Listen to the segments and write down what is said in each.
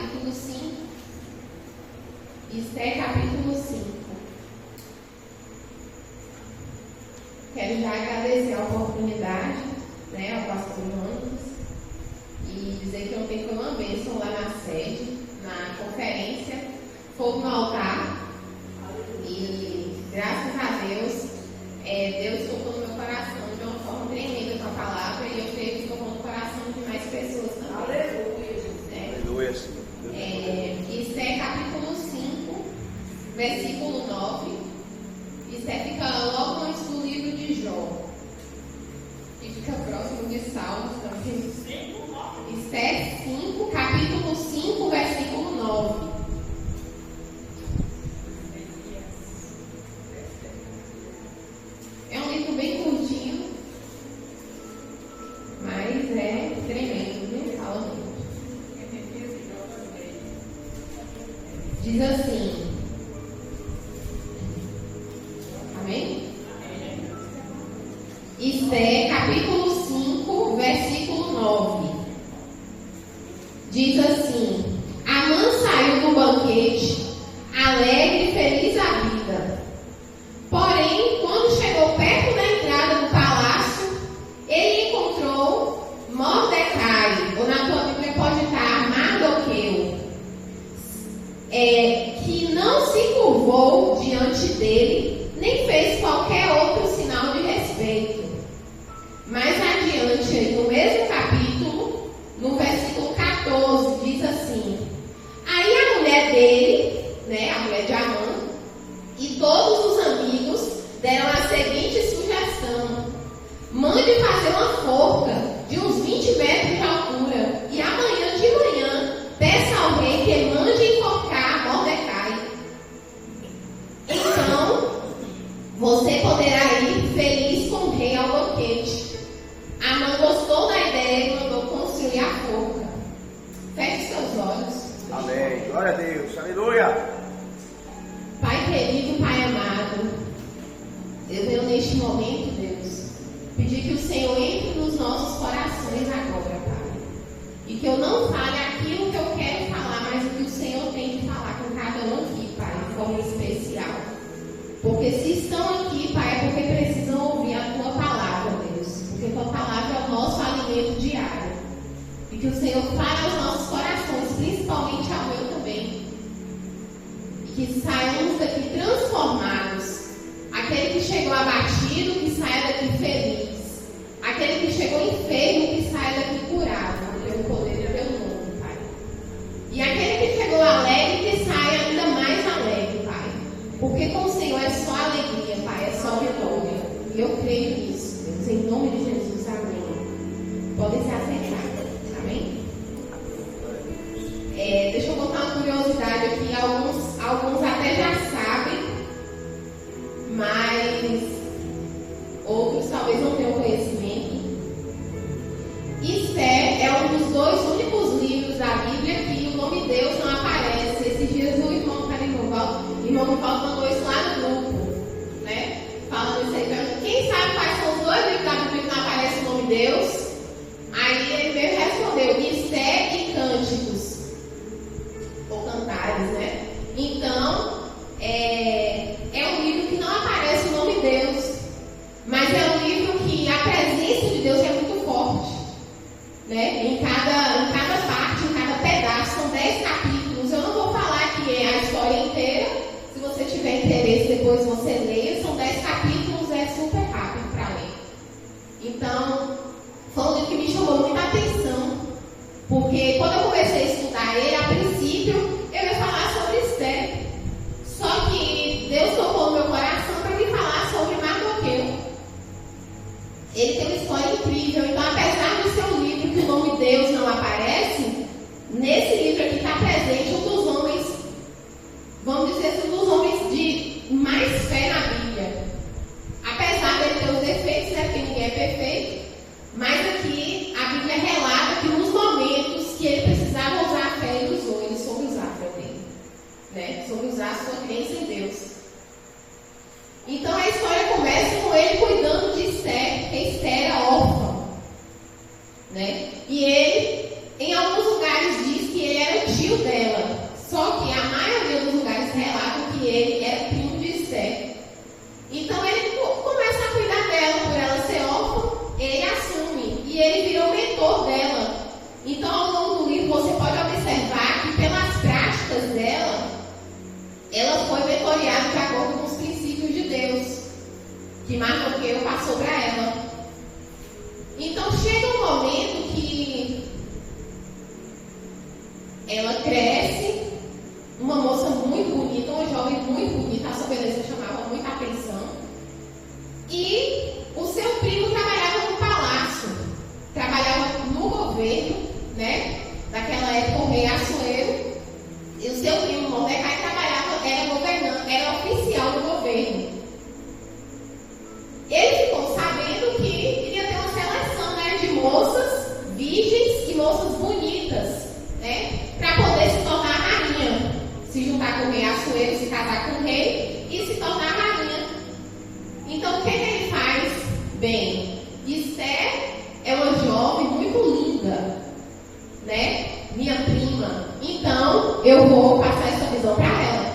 capítulo 5. Esther, capítulo 5. Quero já agradecer a oportunidade, ao pastor Jonas, e dizer que ontem foi uma bênção lá na sede, na conferência, fogo no altar. E graças a Deus, Deus tocou no meu coração de uma forma tremenda com a palavra, e eu creio que tocou no coração de mais pessoas também. Aleluia. Esther, capítulo 5, versículo 9. Esther fica logo antes do livro de Jó, e fica próximo de Salmos também. Esther 5, capítulo 5, versículo 9. É um livro bem curtinho, mas é tremendo, né? Fala muito. Diz assim. Amém? Esther, capítulo 5, versículo 9. Diz assim: Amã saiu do banquete, alegre e feliz a vida. Porém, quando chegou perto da entrada do palácio, ele encontrou Mordecai, ou na tua Bíblia pode estar Mardoqueu, que não se curvou diante dele, nem fez qualquer outro sinal de respeito. Mais adiante, no mesmo capítulo, no versículo 14, diz assim: Aí a mulher dele, a mulher de Amã, e todos os amigos deram a seguinte sugestão: mande fazer uma forca de uns 20 metros de altura, e amanhã de manhã peça ao rei que mande enforcar Mordecai. Então você poderá ir feliz com o rei ao banquete. Amã gostou da ideia e mandou construir a forca. Feche seus olhos. Amém. Glória a Deus. Aleluia. Pai querido, Pai amado, eu venho neste momento, Deus, pedir que o Senhor entre nos nossos corações agora, Pai. E que eu não fale aquilo que eu quero falar, mas o que o Senhor tem de falar com cada um aqui, Pai, de forma especial. Porque se estão aqui, Pai, é porque precisam ouvir a Tua palavra, Deus. Porque a Tua palavra é o nosso alimento diário. E que o Senhor fale aos nossos corações, principalmente ao meu também. Que saiamos daqui transformados. Aquele que chegou abatido, que saia daqui feliz. Aquele que chegou enfermo, que saia daqui curado, pelo poder do teu nome, Pai. E aquele que chegou alegre, que saia ainda mais alegre, Pai. Porque com o Senhor é só alegria, Pai, é só vitória. E eu creio nisso, Deus, em nome de Jesus, amém. Podem se aceitar, amém? Deixa eu botar uma curiosidade aqui, alguns até já sabem, mas outros talvez não tenham conhecimento. Esther é um dos 2 únicos livros da Bíblia que o nome Deus não aparece. Esses dias o irmão Paulo mandou isso lá no grupo, falando isso aí. Quem sabe quais são os 2 livros da Bíblia que não aparece o nome Deus? Aí ele veio e respondeu: Esther e Cânticos. Cantares, Então, é um livro que não aparece o nome Deus, mas é um livro que a presença de Deus é muito forte, Em cada parte, em cada pedaço, são 10 capítulos. Eu não vou falar aqui a história inteira. Se você tiver interesse, depois você leia. São 10 capítulos, é super rápido para ler. Então, foi um livro que me chamou muita atenção, porque quando eu comecei a estudar ele, a princípio eu ia falar sobre Esther. Só que Deus tocou no meu coração para me falar sobre Mardoqueu. Ele tem uma história incrível. Então, apesar de ser um livro que o nome Deus não aparece, nesse livro aqui está presente um dos homens, vamos dizer assim, um dos homens de mais fé na Bíblia. Apesar dele ter os defeitos, porque ninguém é perfeito, mas aqui a Bíblia relata que nos momentos que ele precisava usar a fé, ele usou, ele soube usar a fé dele, soube usar a sua crença em Deus. Então a história começa com ele cuidando de Esther, porque Esther era órfã, E ele, em alguns lugares, diz que ele era tio filho dela. Só que a maioria dos lugares relatam que ele era primo de Esther. Então ele começa a cuidar dela, por ela ser órfã, ele assume. E ele virou mentor dela. Então ao longo do livro você pode observar que pelas práticas dela, ela foi mentoreada de acordo com os princípios de Deus, que Mardoqueu passou para ela. Então chega um momento que ela cresce, uma moça muito bonita, uma jovem muito bonita, a sua beleza chamava muita atenção. E o seu primo trabalhava no palácio, trabalhava no governo, né? Naquela época o rei Assuero. E o seu primo Mordecai trabalhava, era governante, era oficial do governo. Ele ficou sabendo que iria ter uma seleção, né, de moças virgens e moças bonitas, né, para poder se tornar rainha, se juntar com o rei Assuero, se casar com o rei e se tornar rainha. Então o que ele faz? Bem, Esther é uma jovem muito linda, né, minha prima. Então eu vou passar essa visão para ela.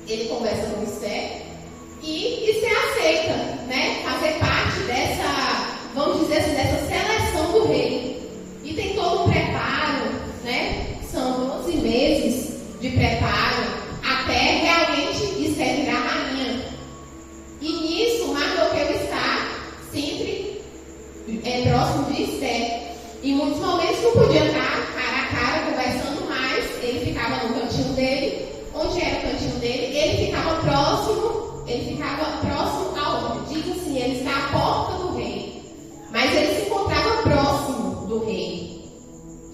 Ele conversa com Esther e Esther aceita, né, fazer parte dessa, vamos dizer assim, dessa seleção do rei. E tem todo um preparo, né? São 12 meses de preparo até realmente Esther virar rainha. E nisso Mardoqueu está sempre próximo de Esther. Em muitos momentos não podia estar cara a cara conversando mais. Ele ficava no cantinho dele. Onde era o cantinho dele? Ele ficava próximo ao, diz assim, ele está à porta do rei. Mas ele se encontrava próximo do rei.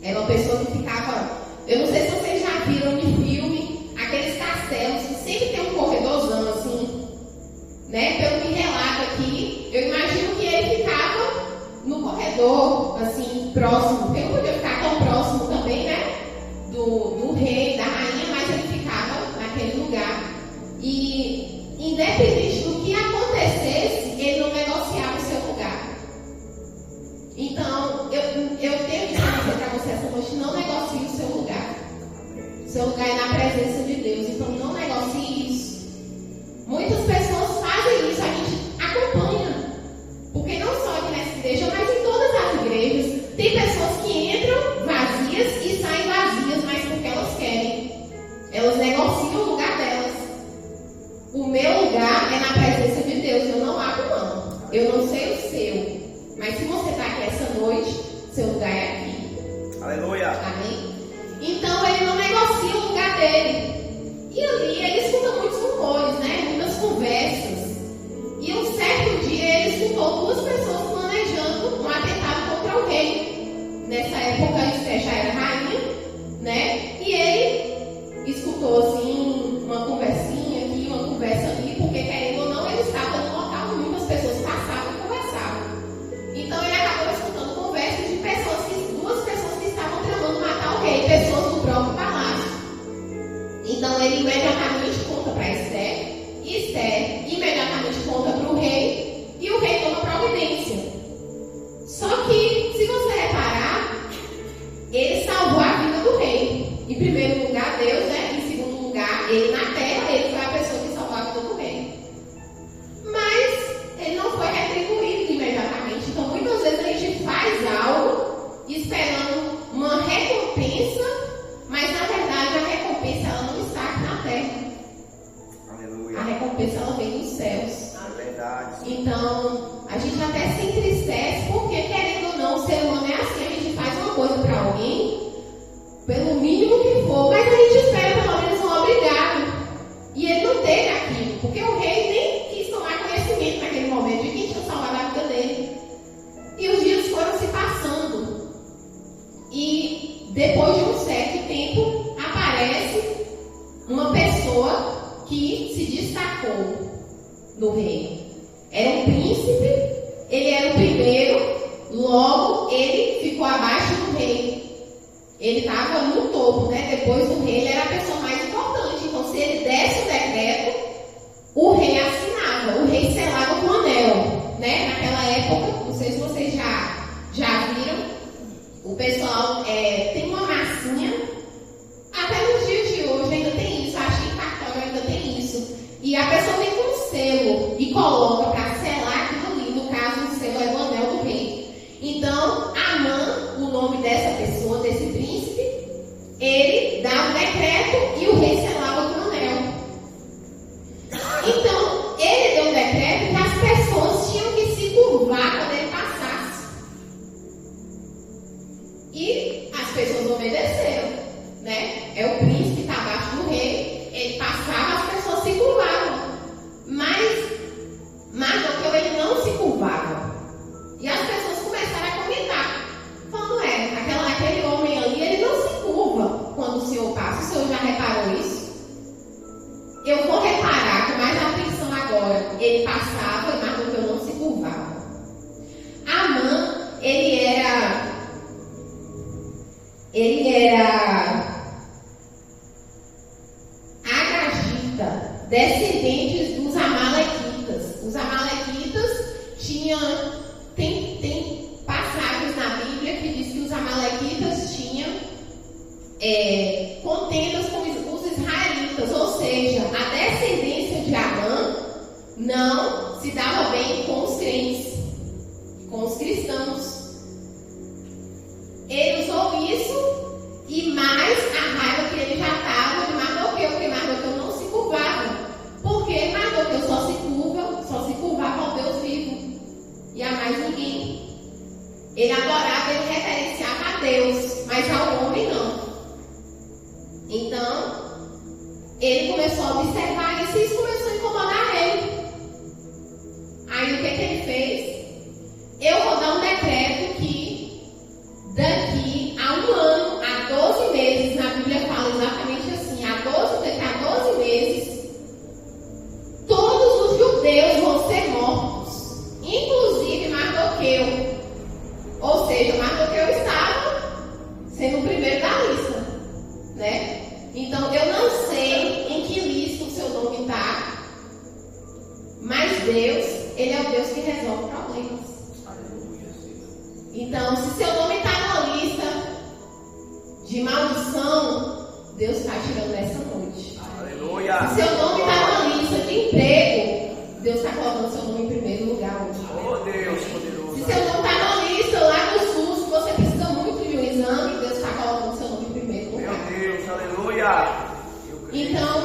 Era uma pessoa que ficava, eu não sei se vocês já viram em filme, aqueles castelos que sempre tem um corredorzão assim, né? Pelo que relata aqui, eu imagino que ele ficava no corredor, assim, próximo, porque não podia ficar tão próximo também, né? Do rei, da rainha, mas ele ficava naquele lugar. E independente do que acontecesse, ele não negociava o seu lugar. Então, eu tenho que dizer para você essa noite, não negocie o seu lugar. O seu lugar é na presença de Deus, então não negocie isso. Muitas pessoas fazem isso, a gente acompanha. Porque não só aqui nessa igreja, mas em todas as igrejas, tem pessoas que entram vazias e saem vazias, mas porque elas querem. Elas negociam o lugar delas. O meu lugar é na presença de Deus, eu não abro mão. Eu não sei o seu. Mas se você está aqui essa noite, seu lugar é aqui. Aleluia. Amém? Então ele não negocia o lugar dele. E ali ele escuta muitos rumores, né? Muitas conversas. E um certo dia ele escutou duas pessoas planejando um atentado contra o rei. Nessa época Esther já era rainha, né? E ele escutou assim uma conversinha aqui, uma conversa ali, porque querendo ou não ele estava no local onde muitas pessoas passavam e conversavam. Então ele acabou escutando conversas de duas pessoas que estavam tramando matar o rei, pessoas do próprio palácio. Então ele imediatamente conta para Esther, e Esther imediatamente conta para o rei, e o rei toma providência. Só que, se você reparar, ele salvou a vida do rei. Em primeiro lugar, Deus, né? Em segundo lugar, ele na terra, ele foi a pessoa que salvou a vida do rei. Mas ele não foi retribuído imediatamente. Então, muitas vezes a gente faz algo esperando uma recompensa, mas na verdade a recompensa ela não está aqui na terra. Aleluia. A recompensa ela vem dos céus. É verdade. Então, a gente até se entristece, porque querendo ou não, o ser humano é assim, a gente faz uma coisa para alguém, pelo mínimo que for, mas a gente espera pelo menos um obrigado. E ele não teve aquilo, porque o rei nem quis tomar conhecimento naquele momento de quem tinha salvado a vida dele. E os dias foram se passando. E depois de um certo tempo, aparece uma pessoa que se destacou no reino. Era um príncipe, ele era o primeiro, logo ele ficou abaixo do rei. Ele estava no topo, né? Depois do rei, ele era a pessoa mais importante. Então, se ele desse o decreto, o rei assinava, o rei selava com o anel, né? Naquela época, não sei se vocês já viram, o pessoal tem uma massinha decreto e o rei selava com o anel. Então, ele deu um decreto que as pessoas tinham que se curvar quando ele passasse. E as pessoas obedeceram, né? É o príncipe que está abaixo do rei, ele passava, as pessoas se curvavam. Mas Mardoqueu, ele não se curvava. E as pessoas começaram a comentar, falando, aquele homem ali, ele não se curva quando o Senhor passa. O Senhor já reparou isso? Eu vou reparar com mais atenção agora. Ele passava e Mardoqueu não se curvava. Amã, ele era agagita, descendentes dos amalequitas. Os amalequitas tem passagens na Bíblia que diz que os amalequitas tinham contendas com os israelitas, ou seja, a descendência de Amã não se dava bem com os crentes, com os cristãos. Ele usou isso e mais a raiva que ele já estava de Mardoqueu, porque Mardoqueu não se curvava. Porque Mardoqueu só se curvava ao Deus vivo e a mais ninguém. Ele adorava, ele reverenciava a Deus, mas ao homem não. Então, ele começou a observar isso e isso começou a incomodar ele. Aí o que ele fez? Eu vou dar um decreto que daqui a um ano, a 12 meses, na Bíblia fala exatamente assim, daqui a 12 meses, todos os judeus vão ser mortos, inclusive Mardoqueu. Ou seja, Mardoqueu estava sendo o primeiro da lista, né? Então, eu não sei em que lista o seu nome está, mas Deus, Ele é o Deus que resolve problemas. Então, se seu nome está numa lista de maldição, Deus está tirando nessa noite. Aleluia. Se seu nome está numa lista de emprego, Deus está colocando seu nome em primeiro lugar hoje. Oh, Deus poderoso. Se seu nome está numa lista lá no SUS, que você precisa muito de um exame, Deus está colocando seu nome em primeiro lugar. Meu Deus, aleluia. Então,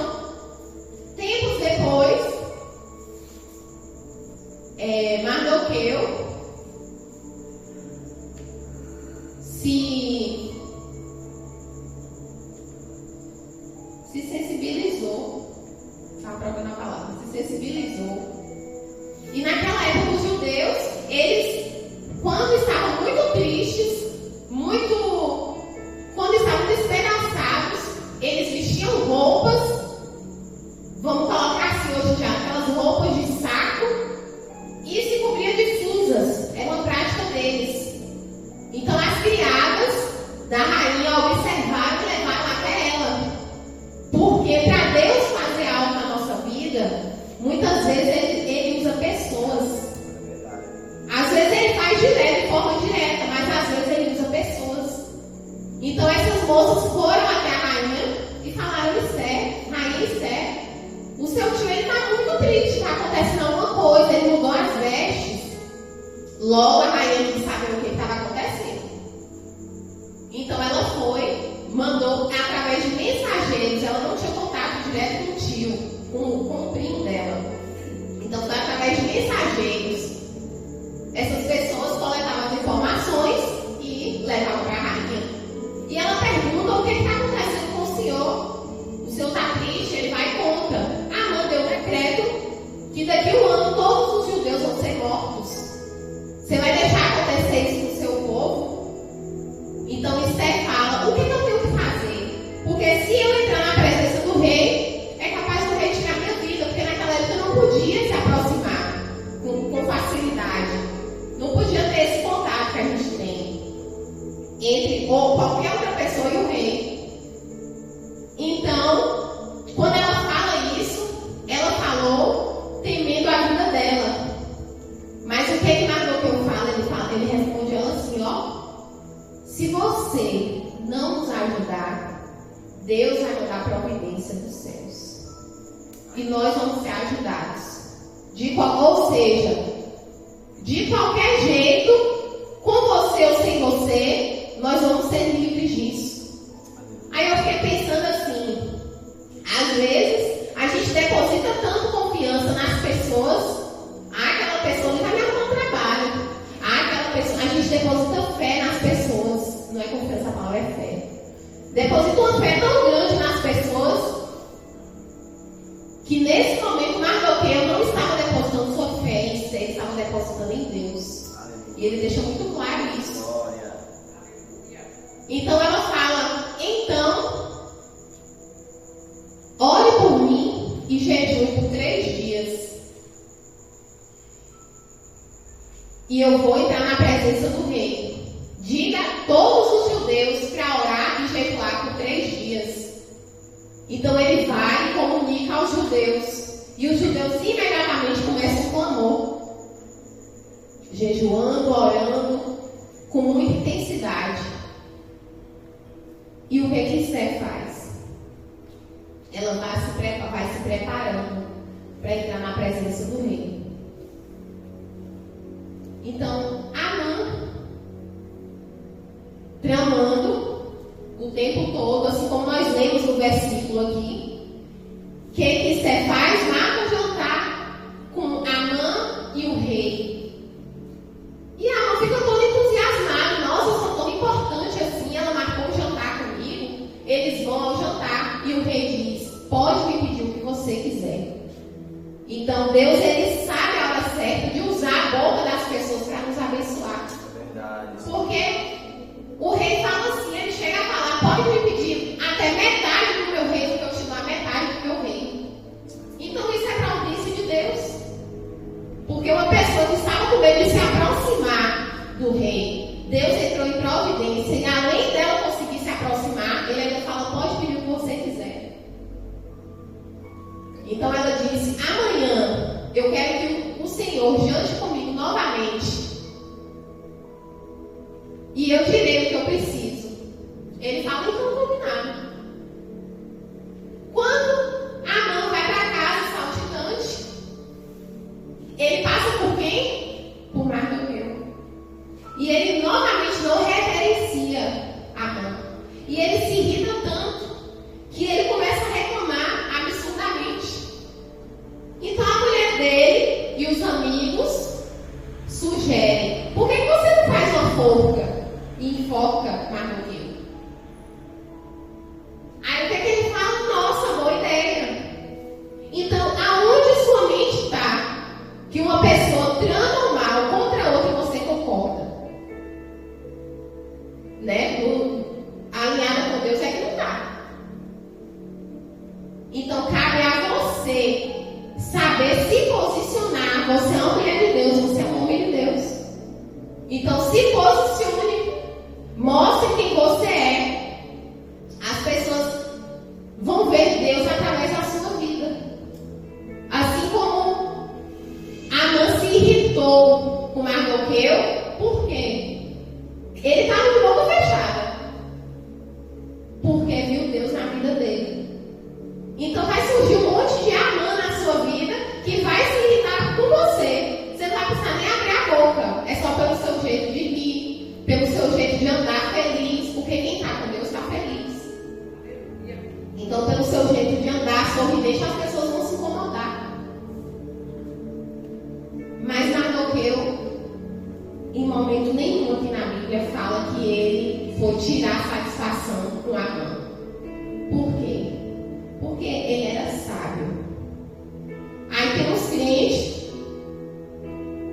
tempos depois, Mardoqueu se sensibilizou, estava procurando a palavra, se sensibilizou. E naquela época os judeus, eles, quando estavam muito tristes, quando estavam despedaçados, eles vestiam roupas, vamos colocar assim hoje já, aquelas roupas de saco, e se cobria de fusas, era uma prática deles. Então as criadas da rainha observaram e levaram até ela. Porque para Deus fazer algo na nossa vida, muitas vezes ele usa pessoas. Às vezes ele faz de forma direta, mas às vezes ele usa pessoas. Então essas moças foram até a rainha e falaram: rainha Esther, o seu tio está muito triste, está acontecendo alguma coisa, ele mudou as vestes. Logo a rainha quis saber o que estava acontecendo. Então ela mandou através de mensageiros, ela não tinha contato direto com o tio, com o primo dela. Então foi através de mensageiros. Essas pessoas coletavam as informações e levavam para a rainha. E ela pergunta: o que está acontecendo com o senhor? O senhor está triste? Ele vai e conta. Amã deu um decreto que daqui a um ano todos os judeus vão ser mortos. Você vai deixar acontecer isso com o seu povo? Então Esther fala: o que eu tenho que fazer? Porque se eu entrar na presença do rei, é capaz do rei tirar minha vida, porque naquela época eu não podia se aproximar com facilidade. Não podia ter esse contato que a gente tem entre ou qualquer outra pessoa e o rei. Então, quando ela fala isso, ela falou temendo a vida dela. Mas o que Mardoqueu fala? Ele responde ela assim: se você não nos ajudar, Deus vai mandar providência dos céus. E nós vamos ser ajudados. Ou seja, de qualquer jeito, com você ou sem você, nós vamos ser livres disso. Aí eu fiquei pensando assim, depositou uma fé tão grande nas pessoas que nesse momento Mardoqueu não estava depositando sua fé em si, ele estava depositando em Deus. E ele deixou muito claro isso. Então ela fala: então, ore por mim e jejue por 3 dias. E eu vou entrar na presença do rei. Diga a todos os judeus para orar e jejuar por 3 dias. Então ele vai e comunica aos judeus. E os judeus imediatamente começam com amor, jejuando, orando, com muita intensidade. E o que Esther faz? Ela vai se preparando para entrar na presença do rei. Então, Amã, tramando o tempo todo, assim como nós lemos no versículo aqui, o que Esther faz? Marca o jantar com Amã e o rei. E Amã fica todo entusiasmado. Nossa, eu sou tão importante assim, ela marcou um jantar comigo. Eles vão ao jantar e o rei diz: pode me pedir o que você quiser. Então Deus, ele sabe a hora certa de usar a boca das pessoas para nos abençoar. Verdade. Porque o rei fala assim, ele chega a falar: pode me pedir até metade do meu reino, que eu te dou a metade do meu reino. Então isso é providência de Deus. Porque uma pessoa que estava com medo de se aproximar do rei, Deus entrou em providência, e além dela conseguir se aproximar, ele ainda fala: pode pedir o que você quiser. Então ela disse: amanhã eu quero que o Senhor jante comigo novamente, e eu direi o que eu preciso. Ele fala: então combinado. Quando Amã vai para casa saltitante, ele passa por quem? Por Mardoqueu. E ele novamente não reverencia Amã. E ele se irrita tanto que ele começa a reclamar absurdamente. Então a mulher dele e os amigos sugerem: por que você não faz uma forca e enfoca Mardoqueu? Aí o que ele fala? Nossa, boa ideia. Então, aonde sua mente está que uma pessoa trama o mal contra outra e você concorda? Né? Alinhada com Deus é que não está. Então, cabe a você saber se posicionar. Você é uma mulher de Deus, você é um homem de Deus. Então, se posicione, mostre quem você é. As pessoas vão ver Deus através da sua vida. Assim como Amã se irritou com Mardoqueu, por quê? Ele estava de boca fechada, porque viu Deus na vida dele. Então vai surgir um monte de Amã na sua vida que vai se irritar com você. Você não vai precisar nem abrir a boca. É só pelo seu jeito de rir, pelo seu jeito de andar feliz, porque quem está com Deus está feliz. Então, pelo seu jeito de andar sorridente, as pessoas vão se incomodar. Mas Mardoqueu, em momento nenhum aqui na Bíblia, fala que ele foi tirar satisfação com Amã. Por quê? Porque ele era sábio. Aí tem uns crentes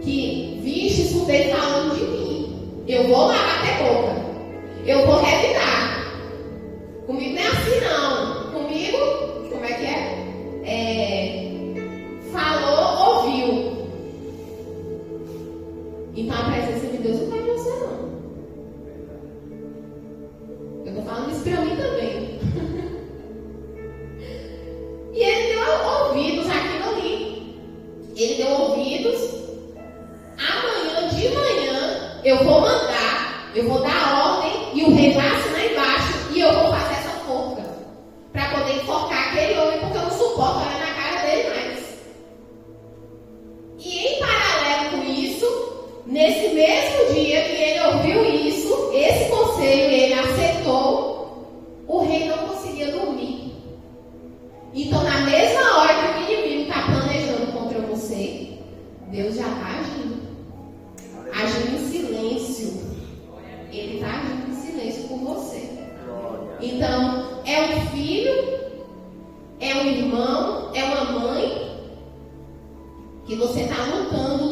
que, vixe, escutei falando de mim. Eu vou lá bater boca. Eu vou revidar. Comigo não é assim não. Comigo, como é que é? Então, é um filho, é um irmão, é uma mãe, que você está lutando.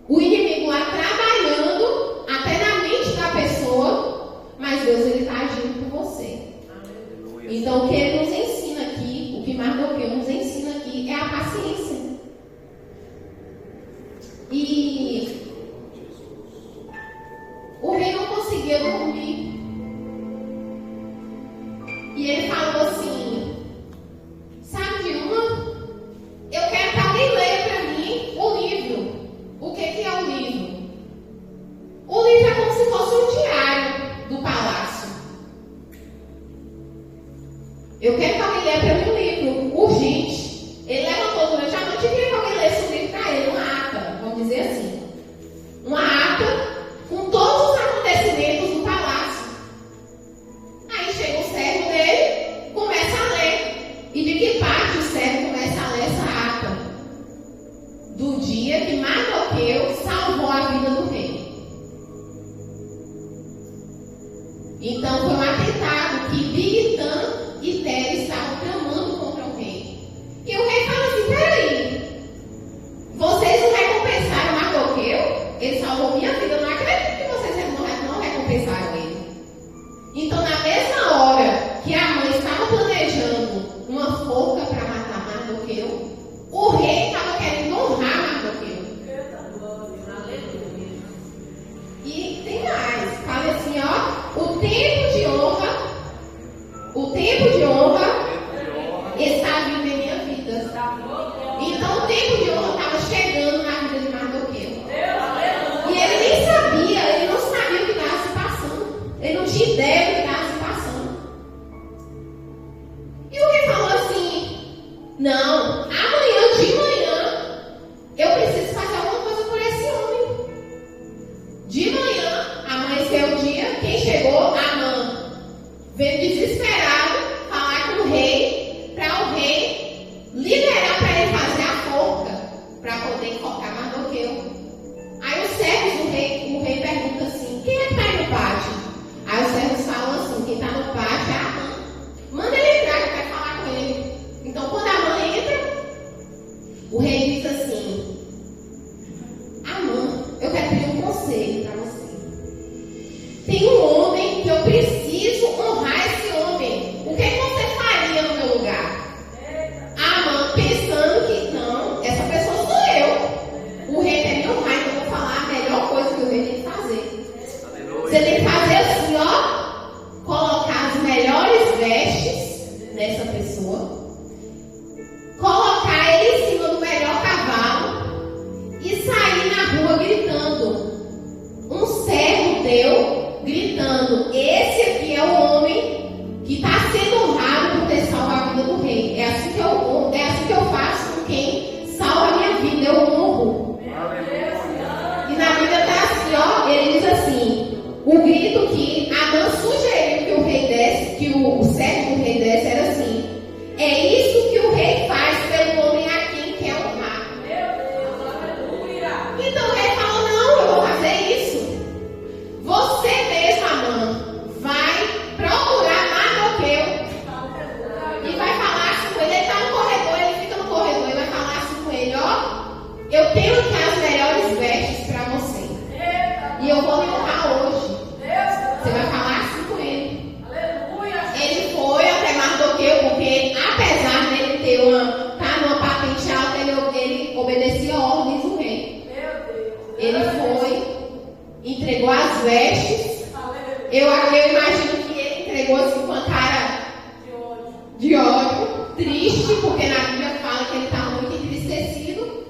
O inimigo lá trabalhando até na mente da pessoa, mas Deus ele está agindo por você. Então, o que ele nos ensina aqui, o que Mardoqueu nos ensina aqui é a paciência. E o rei não conseguia dormir. E ele falou assim: sabe de uma? Eu quero que alguém leia para mim o livro. O que é o livro? O livro é como se fosse um diário do palácio. Eu quero que alguém leia para mim um livro urgente. Ele levantou durante a noite e queria que alguém lesse o livro para ele, uma ata, vamos dizer assim. Uma ata com todos os acontecimentos do palácio. Aí chega o servo dele, começa a ler. E de que parte o servo começa a ler essa ata? Do dia que Mardoqueu salvou a vida do rei. Então foi um atentado que Bigtan e Teres estavam tramando contra o rei. E o rei fala assim: peraí, vocês não recompensaram Mardoqueu? Ele salvou minha vida, eu não acredito que vocês não recompensaram ele. Então, na mesma hora que a mãe estava planejando uma forca para matar Mardoqueu, o rei estava querendo honrar Mardoqueu. E tem mais, fala assim, ó, o tempo de honra está vindo em minha vida. Então o tempo de honra estava chegando na vida de Mardoqueu. E ele nem sabia, ele não sabia o que estava se passando. Ele não tinha ideia do que estava se passando. E o rei falou assim: não, amanhã de manhã eu preciso fazer alguma coisa por esse homem. De manhã, amanheceu o dia, quem chegou? Amã. Veio desesperado falar com o rei, para o rei liberar para ele fazer a forca, para poder enforcar Mardoqueu. Aí os servos do rei, o rei pergunta assim: quem é que está aí no pátio? Aí os servos falam assim: quem está no pátio é Amã. Manda ele entrar que eu quero falar com ele. Então quando Amã entra, o rei diz assim: Amã, eu quero pedir um conselho para você. Tem um homem que eu preciso honrar esse homem. O que você faria no meu lugar? Amã, pensando que não, essa pessoa sou eu. O rei quer me honrar, então eu vou falar a melhor coisa que o rei tem que fazer. Você tem que fazer assim, ó, colocar as melhores vestes nessa pessoa, colocar ele em cima do melhor cavalo e sair na rua gritando. Um servo teu gritando: esse aqui é o homem que está sendo honrado por ter salvo a vida do rei. É assim que eu faço com quem salva a minha vida, eu honro. E na Bíblia está assim, ó, ele diz assim: o grito que Adão sugeriu que o rei desse, que o servo do rei desse, era assim: é isso que o rei faz pelo homem a quem quer honrar. Então o rei falou: não, eu vou fazer isso. Você mesmo, Amã, vai procurar Mardoqueu e vai falar assim com ele. Ele está no corredor, ele fica no corredor e vai falar assim com ele: ó, eu tenho aqui as melhores vestes para você e eu vou lhe honrar hoje. Você vai falar assim com ele. Ele foi até Mardoqueu, porque apesar dele ter numa patente alta, ele obedecia a ordens do rei. Ele foi, entregou as vestes. Eu imagino que ele entregou assim com a cara de ódio, triste, porque na Bíblia fala que ele está muito entristecido.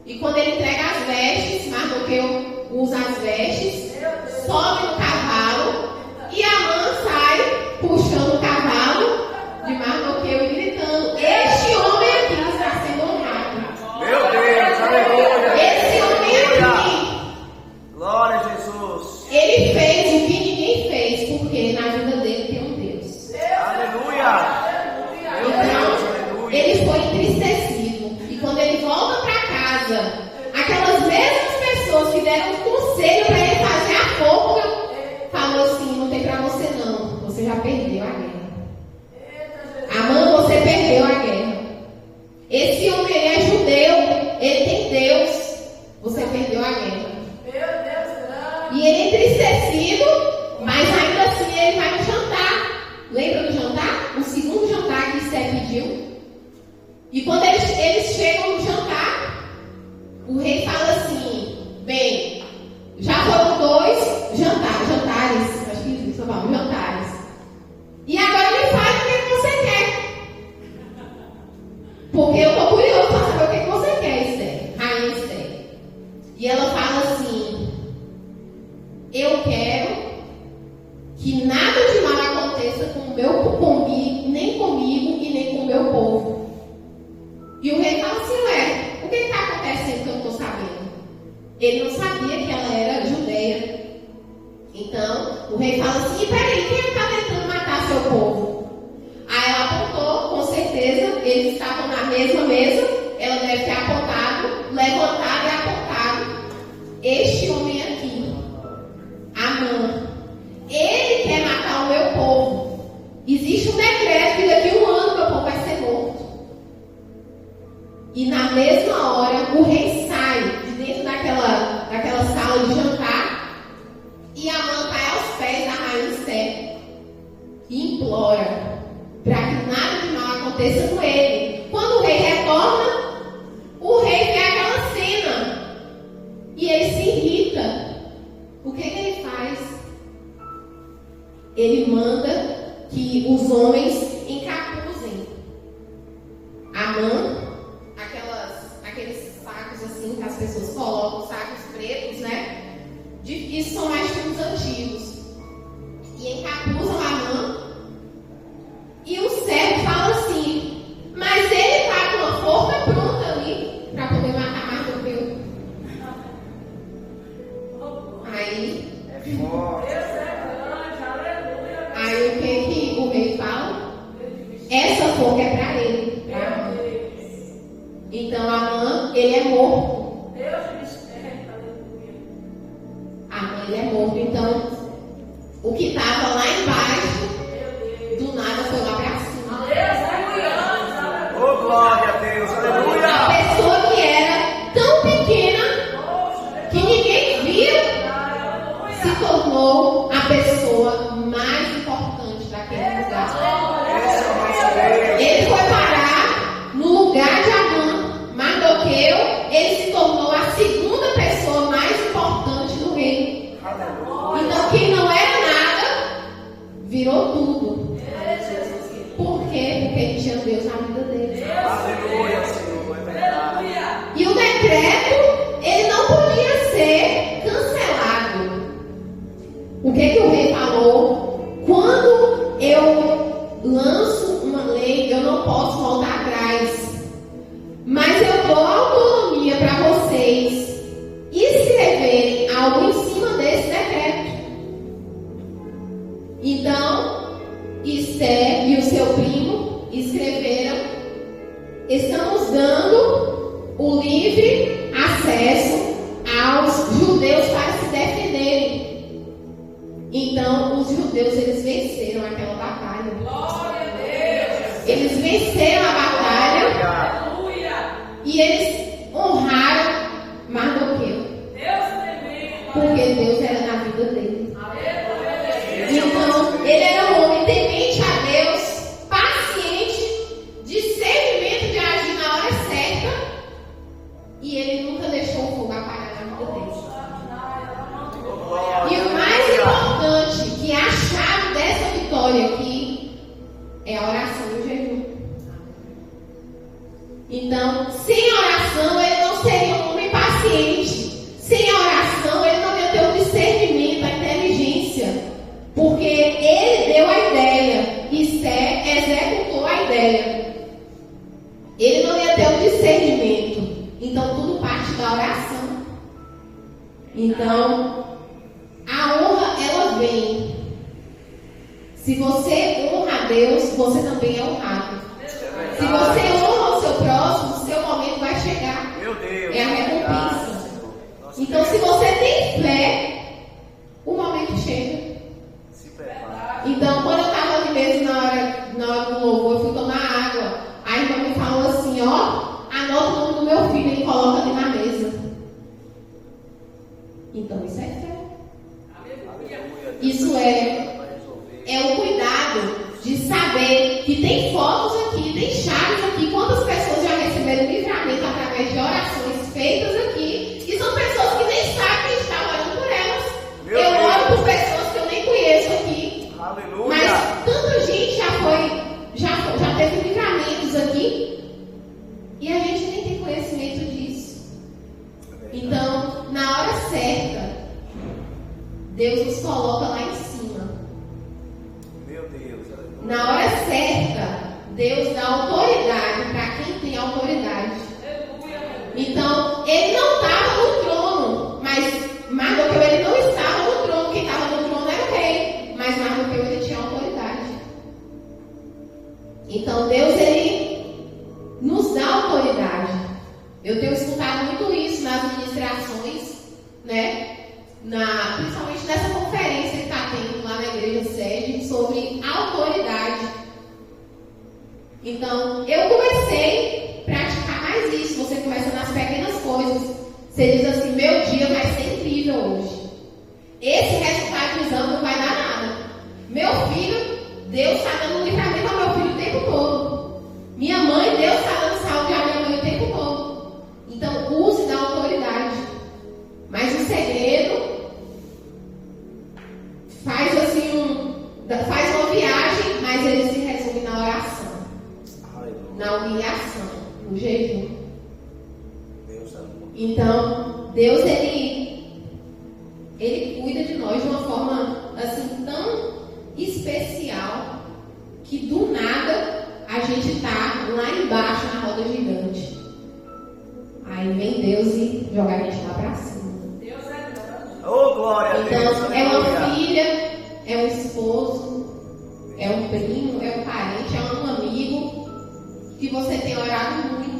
E quando ele entrega as vestes, Mardoqueu usa as vestes, sobe no cavalo e Amã sai puxando o cavalo de Mardoqueu e gritando: este homem aqui está sendo honrado. Meu Deus, aleluia. Esse homem aqui, Glória a Jesus. ele fez o que ninguém fez, porque na vida dele tem um Deus. Aleluia. Meu Deus, aleluia. Ele foi entristecido. E quando ele volta para casa, aquelas mesmas pessoas que deram um conselho para ele fazer a forca, falou assim: não tem para você aconteça nem comigo e nem com o meu povo. E o rei fala assim, ué, o que está acontecendo que eu não estou sabendo? Ele não sabia que ela era judeia. Então, o rei fala assim, peraí, quem está tentando matar seu povo? Aí ela apontou, com certeza, eles estavam na mesma mesa, ela deve ter apontado, levantado e apontado. Este homem aqui, Amã, ele quer matar o meu povo. Existe um decreto que daqui a um ano meu povo vai ser morto. E na mesma hora, o rei sai de dentro daquela sala de jantar e Amã cai aos pés da rainha Esté e implora para que nada de mal aconteça com ele. Quando o rei retorna, o rei vê aquela cena e ele se irrita. O que ele faz? Ele manda que os homens encapuzem Amã, aqueles sacos assim que as pessoas colocam, sacos pretos, né? Isso são mais filmes antigos. E encapuzam Amã. E o servo fala assim, mas ele está com uma forca pronta ali para poder matar Mardoqueu. Aí o que o rei fala? Essa forca é para ele, para Amã. Então Amã, ele é morto. Amã, ele é morto. Então, o que estava lá embaixo, do nada foi lá para cima. Oh, glória a Deus, aleluia. A pessoa que era tão pequena que ninguém via se tornou a pessoa mais importante daquele lugar. Ele foi parar no lugar de Amã. Mardoqueu, ele se tornou a segunda pessoa mais importante do reino. Então quem não era nada virou tudo. Por quê? Porque ele tinha Deus na vida dele. Aleluia, Senhor, é verdade. E o decreto, ele não podia ser cancelado. O que o rei falou? Quando eu lanço uma lei, eu não posso voltar atrás. Mas eu dou autonomia para vocês escreverem algo em cima desse decreto. Então, Esté e o seu primo escreveram: estamos dando o livre acesso aos judeus para se defenderem. Então, os judeus, eles venceram aquela batalha. Glória a Deus! Eles venceram a batalha. E eles honraram Mardoqueu. Porque Deus era na vida dele. Então, ele era um homem temente a Deus, paciente, discernimento de agir na hora certa. E ele nunca deixou o fogo apagar na vida dele. E o mais importante, que é a chave dessa vitória aqui, é a oração e o jejum. Então, sem oração, ele não seria um homem paciente. Sem a oração, ele não ia ter o discernimento, a inteligência. Porque ele deu a ideia e Esté executou a ideia. Ele não ia ter o discernimento. Então, tudo parte da oração. Então, a honra, ela vem. Se você honra a Deus, você também é honrado. Se você honra o seu próximo, o seu momento vai chegar. Meu Deus. É a recompensa. Então, se você tem fé, o momento chega. Se prepara. Então, quando eu estava ali mesmo na hora do louvor, eu fui tomar água. A irmã me falou assim, ó, anota o nome do meu filho e coloca ali na mesa. Então, isso é fé. Isso é o cuidado de saber que tem fotos aqui, tem chaves aqui. Quantas pessoas já receberam livramento através de orações feitas aqui, e são pessoas que nem sabem que a gente está orando por elas. Eu oro por pessoas que eu nem conheço aqui. Aleluia. Mas tanta gente já teve livramentos aqui, e a gente nem tem conhecimento disso. Então, na hora certa, Deus nos coloca lá em cima. Meu Deus. na hora certa, Deus dá autoridade para quem tem autoridade. Então, ele não estava no trono, mas Mardoqueu ele não estava no trono. Quem estava no trono era o rei, mas Mardoqueu ele tinha autoridade. Então, Deus ele nos dá autoridade. Eu tenho escutado muito isso nas ministrações, né? Principalmente nessa conferência que está tendo lá na igreja sede sobre autoridade. Então, eu comecei a praticar mais isso. Você começa nas pequenas coisas. Você diz assim, meu dia vai ser incrível hoje. Esse resultado do exame não vai dar nada. Meu filho, Deus está dando livramento ao meu filho o tempo todo. Minha mãe, Deus está dando saúde à minha mãe o tempo todo. Então, use da autoridade. Mas o segredo, faz assim faz uma viagem, mas ele se resume na oração, na humilhação, no jejum. Então, Deus ele cuida de nós de uma forma assim tão especial que do nada a gente está lá embaixo na roda gigante. Aí vem Deus e joga a gente lá pra cima. Deus é grande. Oh, glória a Deus. Então, é uma filha, é um esposo, é um primo, é um parente, é um amigo que você tem orado muito.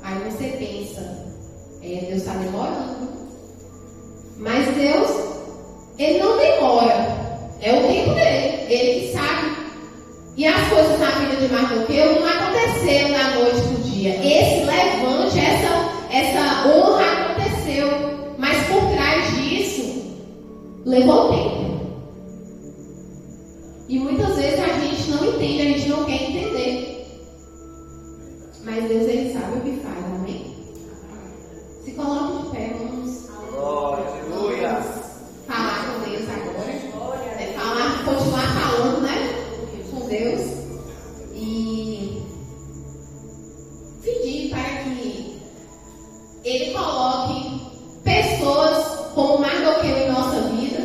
Aí você pensa, Deus está demorando. Mas Deus, ele não demora. É o tempo dele, ele que sabe. E as coisas na vida de Mardoqueu não aconteceram da noite para o dia. Esse levante, essa honra aconteceu. Mas por trás disso, levou tempo. E muitas vezes a gente não entende, a gente não quer entender. Mas Deus, ele sabe o que faz, amém? Se coloque de pé, vamos. Glória, aleluia. Falar com Deus agora. Continuar falando, né? Com Deus. E pedir para que Ele coloque pessoas como Mardoqueu em nossa vida.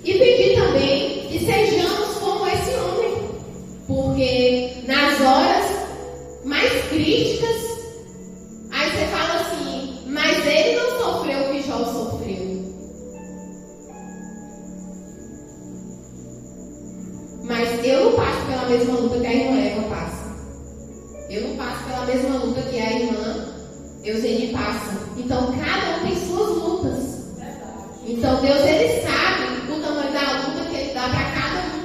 E pedir também que sejamos como esse homem. Porque nas horas mais críticas, aí você fala assim, mas ele não sofreu o que Jó sofreu. Mas eu não passo pela mesma luta que a irmã Eva passa. Eu não passo pela mesma luta que a irmã Eusênia passa. Então cada um tem suas lutas. Então Deus, ele sabe o tamanho da luta que ele dá para cada um.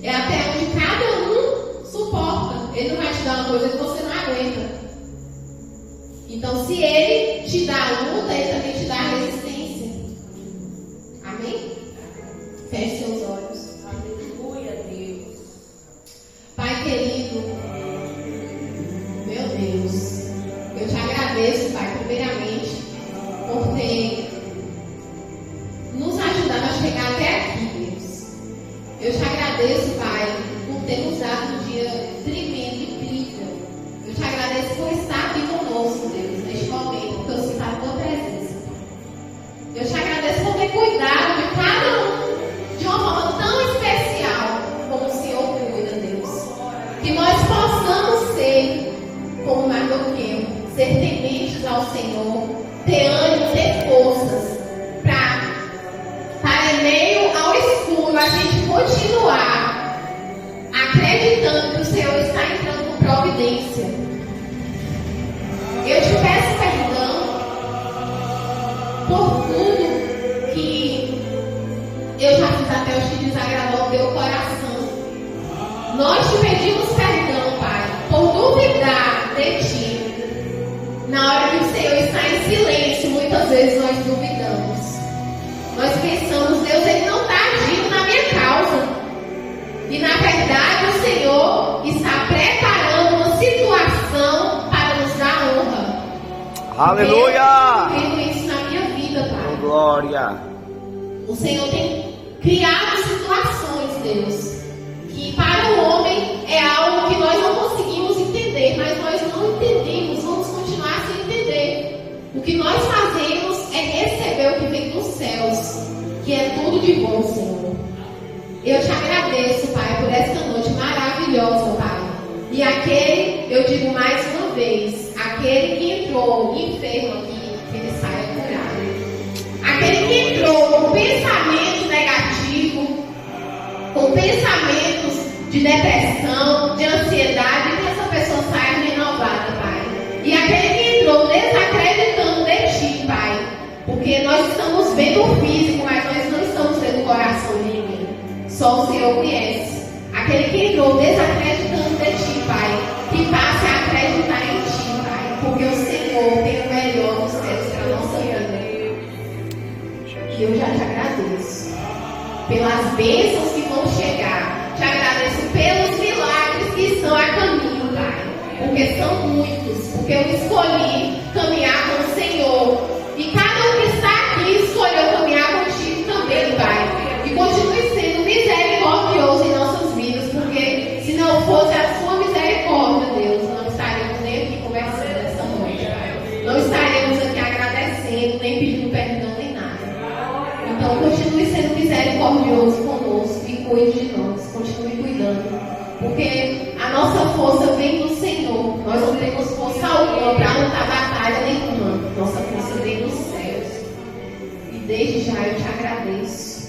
É até onde cada um suporta. Ele não vai te dar uma coisa que você não aguenta. Então se ele te dá a luta, ele também te dá a resistência. Amém? Feche seus olhos. Aleluia, Deus. Pai querido, meu Deus, eu te agradeço, Pai, primeiramente, por ter nos ajudado a chegar até aqui, Deus. Eu te agradeço, Pai, por ter nos dado um dia tremendo e incrível. Eu te agradeço por estar aqui conosco, Deus, neste momento, porque eu sinto a tua presença. Eu te agradeço por ter cuidado de cada um de uma forma tão especial como o Senhor cuida, Deus. Que nós possamos ser como Mardoqueu, ser tementes ao Senhor, ter ânimo, ter forças para em meio ao escuro a gente continuar acreditando que o Senhor está entrando com providência. Eu te peço perdão por tudo que eu já fiz até hoje que desagradou o teu coração. Nós te pedimos perdão, Pai, por duvidar de ti. Na hora que o Senhor está em silêncio, muitas vezes nós duvidamos. Nós pensamos, Deus, ele não está agindo na minha causa. E na verdade o Senhor está preparando uma situação para nos dar honra. Aleluia! Eu tenho isso na minha vida, Pai. Glória! O Senhor tem criado situações, Deus, que para o homem é algo que nós não conseguimos entender, mas nós não entendemos, vamos continuar sem entender. O que nós fazemos é receber o que vem dos céus, que é tudo de bom, Senhor. Eu te agradeço, Pai, por esta noite maravilhosa, Pai. E aquele, eu digo mais uma vez, aquele que entrou enfermo aqui, que ele saia curado. Aquele que entrou com pensamento negativo, com pensamentos de depressão, de ansiedade, que essa pessoa saia renovada, Pai. E aquele que entrou desacreditando de Ti, Pai, porque nós estamos vendo o físico, mas nós não estamos vendo o coração de ninguém. Só o Senhor conhece. Aquele que entrou desacreditando de Ti, Pai, que passe a acreditar em Ti, Pai, porque o Senhor tem o melhor dos céus para a nossa vida. E eu já te agradeço pelas bênçãos que vão chegar. Te agradeço pelos milagres que estão a caminho, Pai, porque são muitos, porque eu escolhi caminhar com o Senhor. E cada um que está aqui escolheu caminhar contigo também, Pai. E continue sendo misericordioso em nossas vidas, porque se não fosse a sua misericórdia, Deus, não estaríamos nem aqui conversando essa noite, Pai. Não estaremos aqui agradecendo, nem pedindo perdão, nem nada. Então continue sendo misericordioso conosco e cuide de nós, continue cuidando. Porque a nossa força vem do Senhor. Nós não temos força alguma para lutar batalha nenhuma. Nossa força vem dos céus. E desde já eu te agradeço.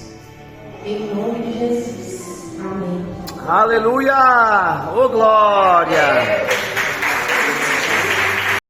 Em nome de Jesus. Amém. Aleluia! Ô glória!